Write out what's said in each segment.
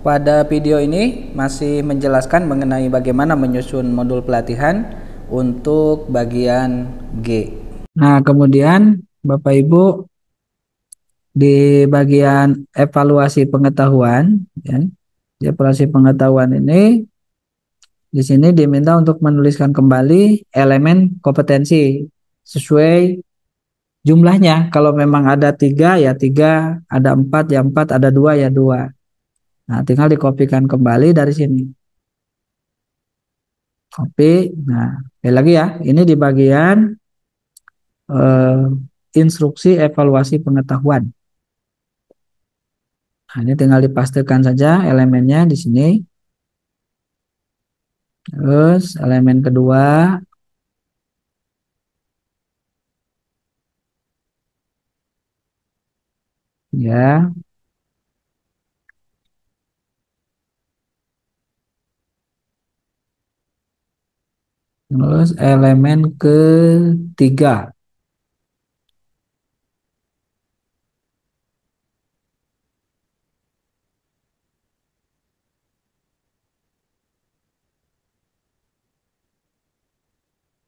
Pada video ini masih menjelaskan mengenai bagaimana menyusun modul pelatihan untuk bagian G. Nah, kemudian Bapak Ibu di bagian evaluasi pengetahuan, ya, di evaluasi pengetahuan ini di sini diminta untuk menuliskan kembali elemen kompetensi sesuai jumlahnya. Kalau memang ada 3 ya 3, ada 4 ya 4, ada 2 ya 2. Nah, tinggal dikopikan kembali dari sini. Copy. Nah, sekali lagi ya, ini di bagian eh, instruksi evaluasi pengetahuan. Nah, ini tinggal dipastikan saja elemennya di sini. Terus elemen kedua, ya. Terus elemen ketiga.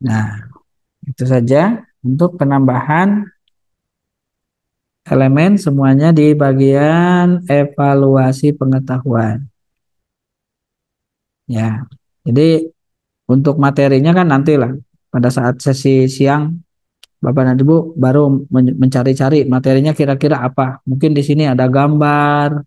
Nah, itu saja untuk penambahan elemen semuanya di bagian evaluasi pengetahuan. Ya, jadi untuk materinya kan nantilah pada saat sesi siang Bapak dan Ibu baru mencari-cari materinya kira-kira apa. Mungkin di sini ada gambar,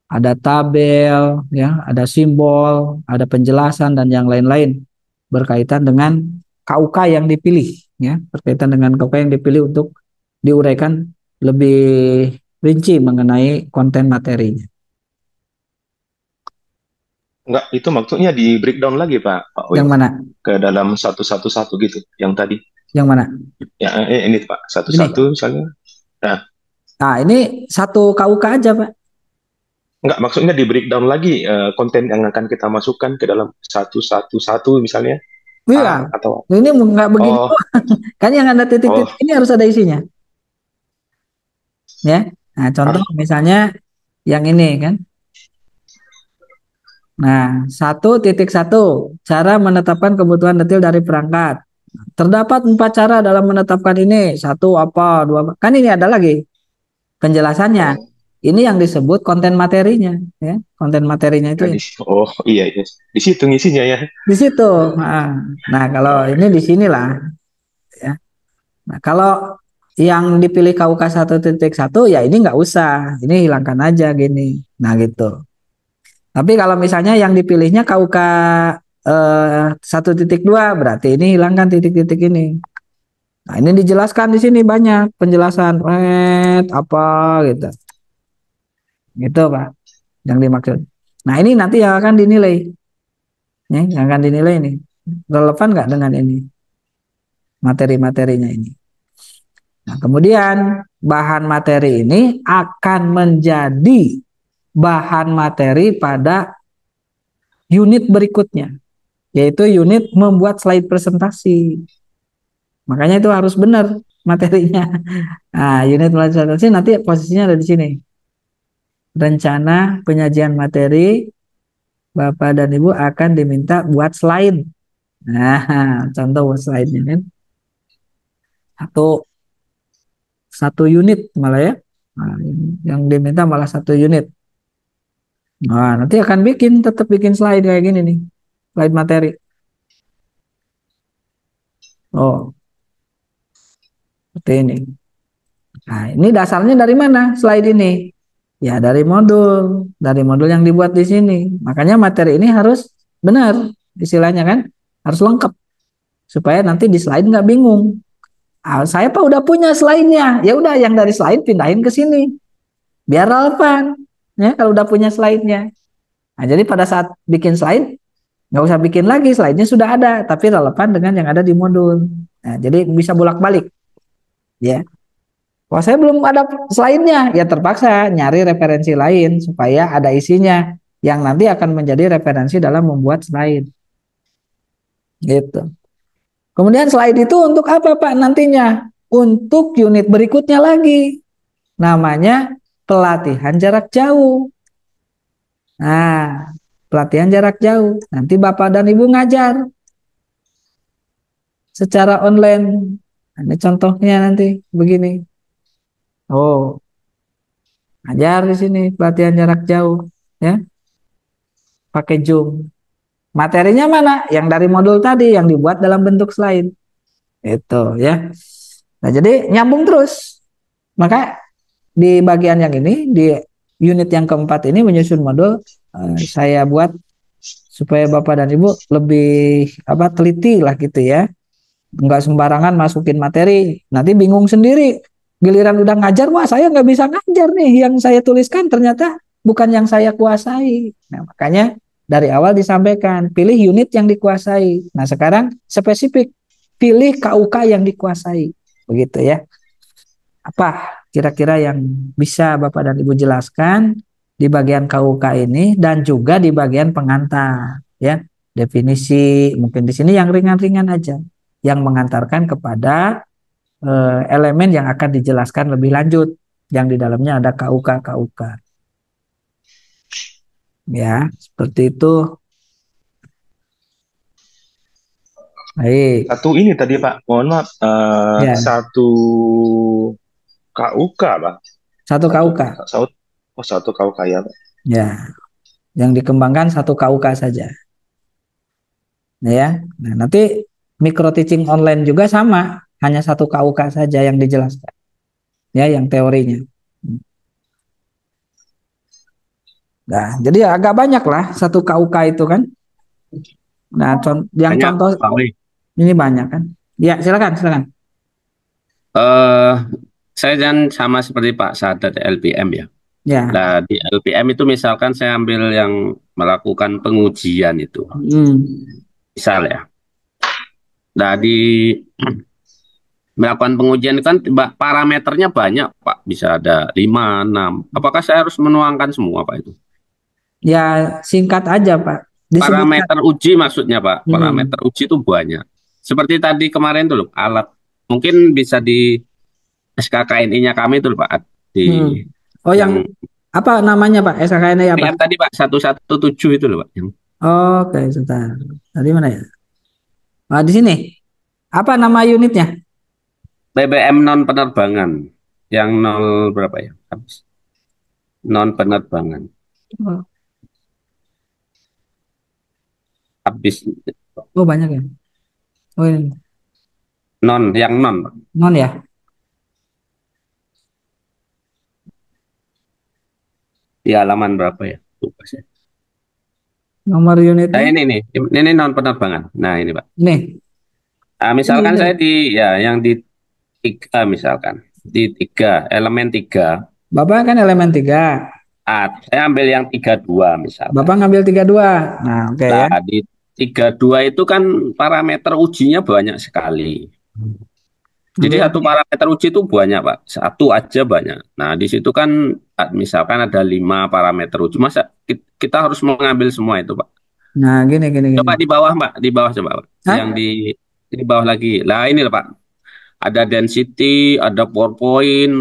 ada tabel, ya, ada simbol, ada penjelasan dan yang lain-lain berkaitan dengan KUK yang dipilih, ya, berkaitan dengan KUK yang dipilih untuk diuraikan lebih rinci mengenai konten materinya. Enggak, itu maksudnya di breakdown lagi Pak Yang Will mana? ke dalam satu-satu gitu. Yang tadi, Yang mana? ya ini Pak, Ini. satu-satu misalnya. Nah, Nah, ini satu KUK aja, Pak. enggak maksudnya di breakdown lagi konten yang akan kita masukkan ke dalam satu-satu misalnya Iya. A atau Ini nggak begini. oh Kan yang ada titik-titik oh ini harus ada isinya, ya. Nah, contoh harus misalnya yang ini kan. Nah, 1.1 cara menetapkan kebutuhan detail dari perangkat. Terdapat 4 cara dalam menetapkan ini. Satu apa, dua apa. Kan ini ada lagi penjelasannya. oh Ini yang disebut konten materinya, ya. Konten materinya itu ya ini. oh iya iya di situ ngisinya ya. Di situ. Nah, kalau Oh, ini di sinilah, ya. Nah, kalau yang dipilih KUK 1.1 ya ini nggak usah. Ini hilangkan aja gini. Nah, gitu. Tapi kalau misalnya yang dipilihnya KUK 1.2 berarti ini hilangkan titik-titik ini. Nah, ini dijelaskan di sini banyak penjelasan apa gitu. Gitu, Pak, yang dimaksud. Nah, ini nanti yang akan dinilai, ya, yang akan dinilai ini relevan nggak dengan ini materi-materinya ini. Nah, kemudian bahan materi ini akan menjadi bahan materi pada unit berikutnya, yaitu unit membuat slide presentasi. Makanya itu harus benar materinya. Nah, unit membuat slide presentasi nanti posisinya ada di sini. Rencana penyajian materi, Bapak dan Ibu akan diminta buat slide. Nah, contoh buat slide-nya kan. Satu, satu unit malah ya. Nah, yang diminta malah satu unit. Nah, nanti akan tetap bikin slide kayak gini nih. Slide materi. Oh, seperti ini. Nah, ini dasarnya dari mana slide ini? Ya, dari modul yang dibuat di sini. Makanya materi ini harus benar, istilahnya kan, harus lengkap supaya nanti di slide nggak bingung. Saya pak udah punya slide-nya, ya udah yang dari slide pindahin ke sini, biar relevan. Ya, kalau udah punya slide-nya. Nah, jadi pada saat bikin slide nggak usah bikin lagi, slide-nya sudah ada, tapi relevan dengan yang ada di modul. Nah, jadi bisa bolak-balik, ya. Kalau saya belum ada slide-nya, ya terpaksa nyari referensi lain supaya ada isinya yang nanti akan menjadi referensi dalam membuat slide. Gitu. Kemudian slide itu untuk apa, Pak, nantinya? Untuk unit berikutnya lagi. Namanya pelatihan jarak jauh. Nah, pelatihan jarak jauh. Nanti Bapak dan Ibu ngajar secara online. Nah, ini contohnya nanti begini. Oh, ngajar di sini pelatihan jarak jauh, ya, pakai Zoom. Materinya mana? Yang dari modul tadi yang dibuat dalam bentuk slide. Itu ya. Nah, jadi nyambung terus. Maka di bagian yang ini, di unit yang keempat ini menyusun modul, saya buat supaya Bapak dan Ibu lebih apa teliti lah gitu ya. Nggak sembarangan masukin materi. Nanti bingung sendiri. Giliran udah ngajar, wah saya nggak bisa ngajar nih. Yang saya tuliskan ternyata bukan yang saya kuasai. Nah, makanya dari awal disampaikan, pilih unit yang dikuasai. Nah, sekarang spesifik, pilih KUK yang dikuasai. Begitu ya. Apa kira-kira yang bisa Bapak dan Ibu jelaskan di bagian KUK ini dan juga di bagian pengantar ya. Definisi mungkin di sini yang ringan-ringan aja yang mengantarkan kepada elemen yang akan dijelaskan lebih lanjut yang di dalamnya ada KUK KUK ya, seperti itu. Baik. Satu ini tadi Pak, mohon maaf, Ya, satu KUK Pak, satu satu KUK satu oh satu KUK ya Pak. ya, yang dikembangkan satu KUK saja ya. Nah, nanti micro teaching online juga sama, hanya satu KUK saja yang dijelaskan ya, yang teorinya. Nah, jadi agak banyak lah satu KUK itu kan. Nah, yang Banyak, contoh Pak Wi. ini banyak kan. Ya, silakan, silakan. Eh, saya kan sama seperti Pak Sadat LPM ya. Ya. Nah, di LPM itu misalkan saya ambil yang melakukan pengujian itu. Hmm. Misal ya. Nah, di melakukan pengujian itu kan parameternya banyak, Pak. Bisa ada 5, 6. Apakah saya harus menuangkan semua, Pak, itu? Ya, singkat aja, Pak. Disebutkan. Parameter uji maksudnya, Pak. Hmm. Parameter uji itu banyak. Seperti tadi kemarin tuh loh, alat. Mungkin bisa di SKKNI-nya kami itu loh, Pak. Di Hmm. Oh, yang yang apa namanya, Pak? SKKN apa? yang tadi Pak 117 itu loh Pak. Yang Oke, sebentar. Tadi mana ya? Ah, di sini. Apa nama unitnya? BBM non penerbangan. Yang nol berapa ya? Habis. Non penerbangan. Oh, Habis oh, banyak ya. Oh, ini. non yang non Pak. Non ya. Di halaman berapa ya? Lupa saya. Nomor Nah, unitnya. ini nih. Ini non penerbangan. Nah, ini Pak. Nih. Nah, misalkan Ini. saya di ya yang di tiga misalkan di tiga elemen tiga. Bapak kan elemen 3. Saya ambil yang 32 misalkan. Bapak ngambil 32. Nah, oke ya. Nah, di 32 itu kan parameter ujinya banyak sekali. Jadi Ngambil. satu parameter uji itu banyak, Pak. Satu aja banyak. Nah, di situ kan misalkan ada 5 parameter uji. Masa kita harus mengambil semua itu, Pak? Nah, gini, gini, gini. Coba di bawah, Pak. Di bawah coba, Pak. Yang Hah? di bawah lagi. Lah ini loh, Pak. Ada density, ada PowerPoint,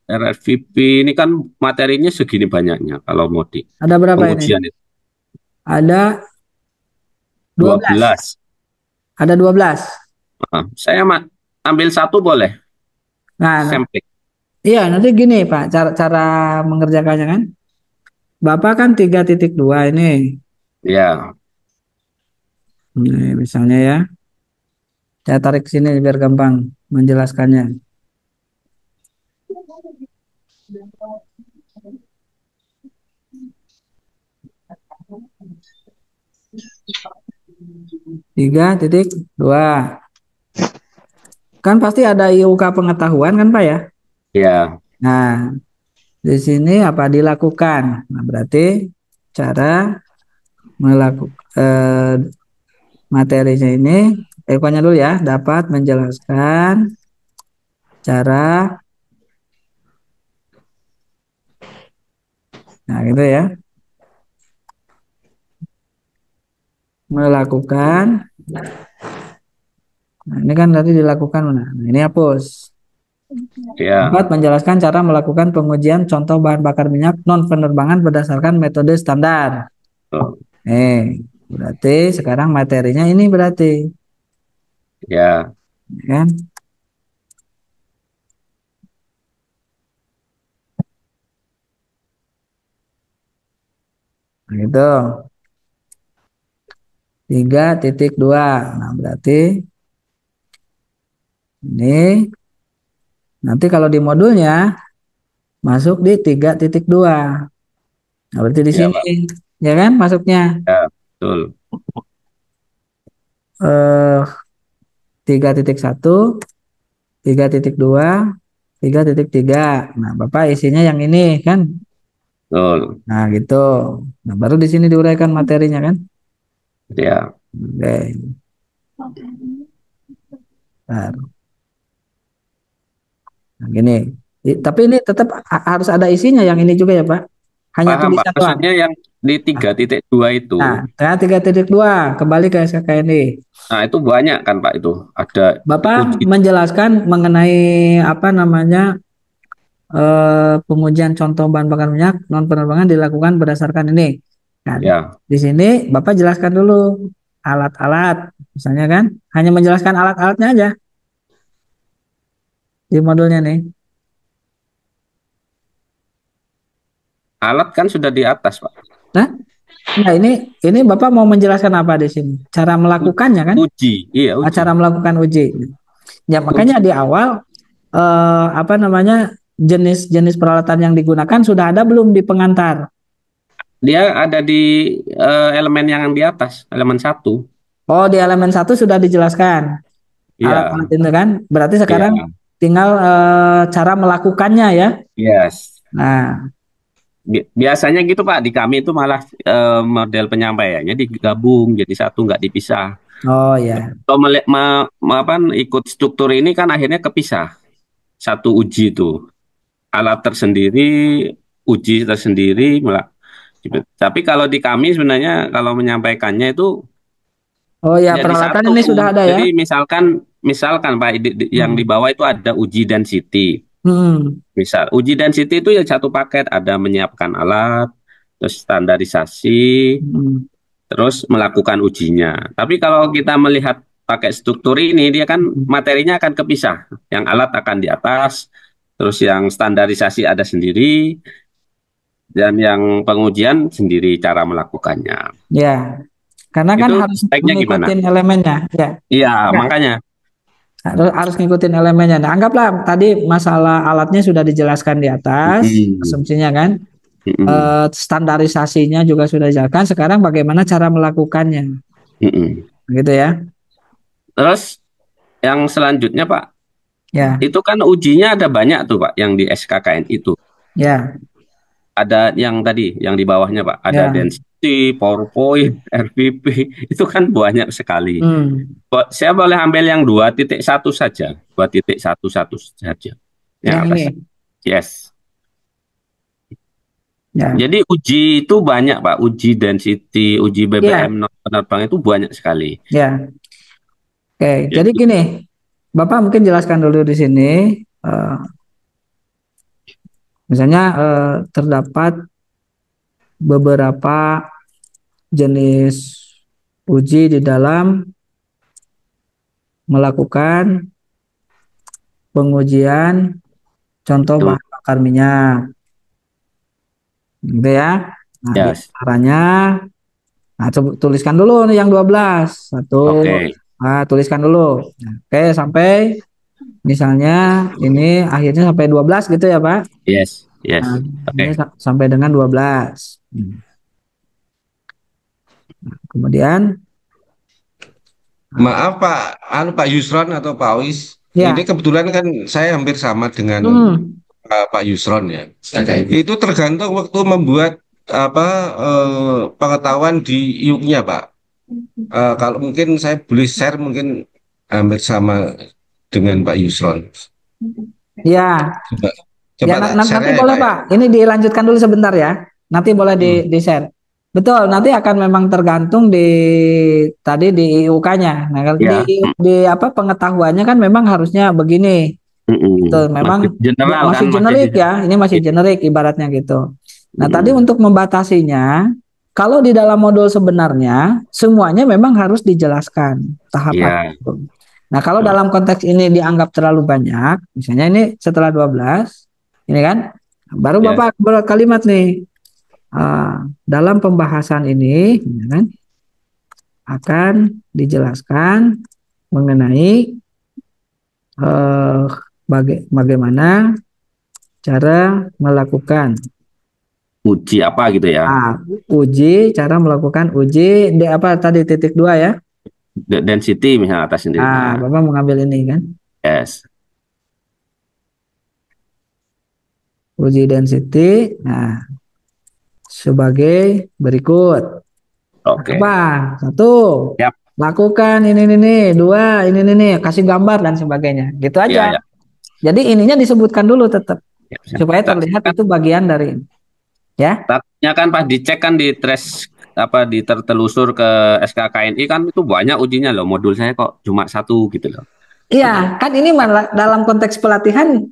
RFVP. Ini kan materinya segini banyaknya kalau mau di Ada berapa ini? pengujian itu. Ada 12. 12. Ada 12. Nah, saya ambil satu boleh. Nah, Sampling. iya, nanti gini Pak, cara mengerjakannya kan. Bapak kan 3.2 ini. Ya. Nih, misalnya ya, saya tarik sini biar gampang menjelaskannya. Tiga titik dua. Kan pasti ada IUK pengetahuan kan Pak ya? Ya. Nah, di sini apa dilakukan? Nah, berarti cara melakukan materinya ini, pokoknya dulu ya, dapat menjelaskan cara, nah gitu ya, melakukan. Nah, ini kan tadi dilakukan mana? Nah, ini hapus. Ya. 4. Menjelaskan cara melakukan pengujian contoh bahan bakar minyak non penerbangan berdasarkan metode standar. Oh, Berarti sekarang materinya ini berarti, ya. kan? Nah, itu 3.2. Nah, berarti ini nanti kalau di modulnya masuk di 3.2. Nah, berarti di Ya, sini, Pak. ya kan masuknya Ya, betul. eh 3.1, 3.2, 3.3. Nah, Bapak isinya yang ini kan. Betul. Nah, gitu. Nah, baru di sini diuraikan materinya kan. Ya. Oke. Bentar. Nah, gini. Tapi ini tetap harus ada isinya yang ini juga ya, Pak. Hanya Paham, Pak. tulisan doang. Maksudnya yang di 3.2 itu, Nah, 3.2 kembali ke SKKND. nah itu banyak kan, Pak, itu. Ada Bapak uji. menjelaskan mengenai apa namanya pengujian contoh bahan bakar minyak non penerbangan dilakukan berdasarkan ini. Kan, Ya. di sini Bapak jelaskan dulu alat-alat, misalnya kan, hanya menjelaskan alat-alatnya aja di modulnya nih. Alat kan sudah di atas, Pak. Nah, nah ini Bapak mau menjelaskan apa di sini? Cara melakukannya kan? Uji. Iya, uji. Cara melakukan uji. Ya makanya Uji. di awal apa namanya jenis-jenis peralatan yang digunakan sudah ada belum di pengantar? Dia ada di elemen yang di atas, elemen 1. Oh, di elemen 1 sudah dijelaskan Iya. alat-alat itu kan. Berarti Iya. sekarang tinggal cara melakukannya ya. Yes. Nah, Biasanya gitu, Pak. Di kami itu malah model penyampaiannya digabung jadi satu, nggak dipisah. oh ya, Kalau apa, ikut struktur ini kan akhirnya kepisah. Satu uji itu alat tersendiri, uji tersendiri. Tapi kalau di kami sebenarnya kalau menyampaikannya itu oh ya jadi peralatan satu. ini sudah ada ya. Jadi misalkan Pak, yang di Hmm. bawah itu ada uji density. Hmm. Misal uji density itu ya satu paket, ada menyiapkan alat, terus standarisasi, Hmm. terus melakukan ujinya. Tapi kalau kita melihat pakai struktur ini, dia kan Hmm. materinya akan kepisah. Yang alat akan di atas, terus yang standarisasi ada sendiri, dan yang pengujian sendiri cara melakukannya. Ya, karena kan Itu harus baiknya gimana? mengikuti elemennya, ya. Iya, Ya, makanya. harus ngikutin elemennya. Nah, anggaplah tadi masalah alatnya sudah dijelaskan di atas, Mm-mm. asumsinya kan. Mm-mm. Standarisasinya juga sudah dijelaskan. Sekarang bagaimana cara melakukannya, Mm-mm. gitu ya? Terus yang selanjutnya Pak, Ya, itu kan ujinya ada banyak tuh Pak, yang di SKKN itu. ya, Ada yang tadi, yang di bawahnya Pak, ada ya. density, PowerPoint, RVP, itu kan banyak sekali. Hmm. Saya boleh ambil yang 2.1 saja, 2.11 saja. Yang Yang atas. ini, Yes. ya, Jadi uji itu banyak Pak, uji density, uji ya, BBM non penerbang itu banyak sekali. ya. Oke, jadi Jadi, gini, Bapak mungkin jelaskan dulu di sini. eh, Misalnya terdapat beberapa jenis uji di dalam melakukan pengujian contoh itu, bahan bakar minyak, gitu ya. Nah, di yes. antaranya, nah coba tuliskan dulu nih yang 12. Satu, Oke. tuliskan dulu. Nah, oke, sampai misalnya ini akhirnya sampai 12 gitu ya, Pak. Yes, Nah, yes. ini Oke. sampai dengan 12. Kemudian, Maaf Pak, Pak Yusron atau Pak Awis. Ini ya, kebetulan kan saya hampir sama dengan hmm, Pak Yusron ya. Itu tergantung waktu membuat apa pengetahuan di IUK-nya Pak. Kalau mungkin saya boleh share mungkin hampir sama dengan Pak Yusron. ya, Coba, ya coba tak nanti share ya boleh Pak ya. Pak. Ini dilanjutkan dulu sebentar ya. Nanti boleh Hmm. di share. Betul, nanti akan memang tergantung di tadi di IUK-nya. Nah, kalau Ya. di apa pengetahuannya kan memang harusnya begini. Itu memang Masih general masih kan, generik ya, ini masih generik ibaratnya gitu. Nah, tadi untuk membatasinya, kalau di dalam modul sebenarnya semuanya memang harus dijelaskan tahapan Iya, itu. Nah, kalau dalam konteks ini dianggap terlalu banyak, misalnya ini setelah 12, ini kan, baru ya. Bapak berkalimat nih, dalam pembahasan ini, ya kan, akan dijelaskan mengenai bagaimana cara melakukan Uji apa gitu ya? cara melakukan uji apa tadi titik 2 ya. Density misalnya atas sendiri. Nah, Bapak mengambil ini kan, yes. uji density. Nah, sebagai berikut. Oke. Apa? Satu, Yap. lakukan ini. Dua, ini. Kasih gambar dan sebagainya. Gitu Iya, aja. ya. Jadi ininya disebutkan dulu tetap. Ya, Supaya terlihat itu bagian dari. Ya. Takutnya kan pas dicek kan di trace apa ditertelusur ke SKKNI kan itu banyak ujinya loh. Modul saya kok cuma satu gitu loh. Iya, kan ini malah dalam konteks pelatihan,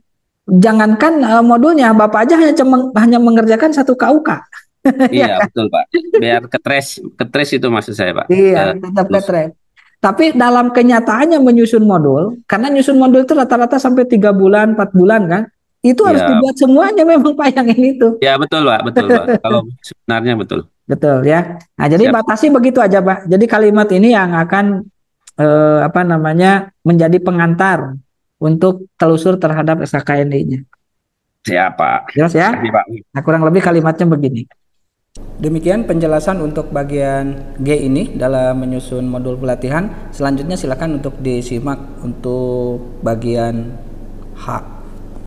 jangankan modulnya, Bapak aja hanya mengerjakan satu KUK. Iya, betul Pak. Biar ke trace itu maksud saya Pak. Iya, tetap ke track. Tapi dalam kenyataannya menyusun modul, karena nyusun modul itu rata-rata sampai 3 bulan, 4 bulan kan, itu harus Ya, dibuat semuanya memang Pak yang ini tuh. ya betul Pak, betul Pak. Kalau sebenarnya betul. Betul ya. Nah, jadi Siap. batasi begitu aja Pak. Jadi kalimat ini yang akan menjadi pengantar untuk telusur terhadap SKKNI-nya. Siapa? Jelas ya? Terima kasih, Pak. Nah, kurang lebih kalimatnya begini. Demikian penjelasan untuk bagian G ini dalam menyusun modul pelatihan. Selanjutnya silakan untuk disimak untuk bagian H.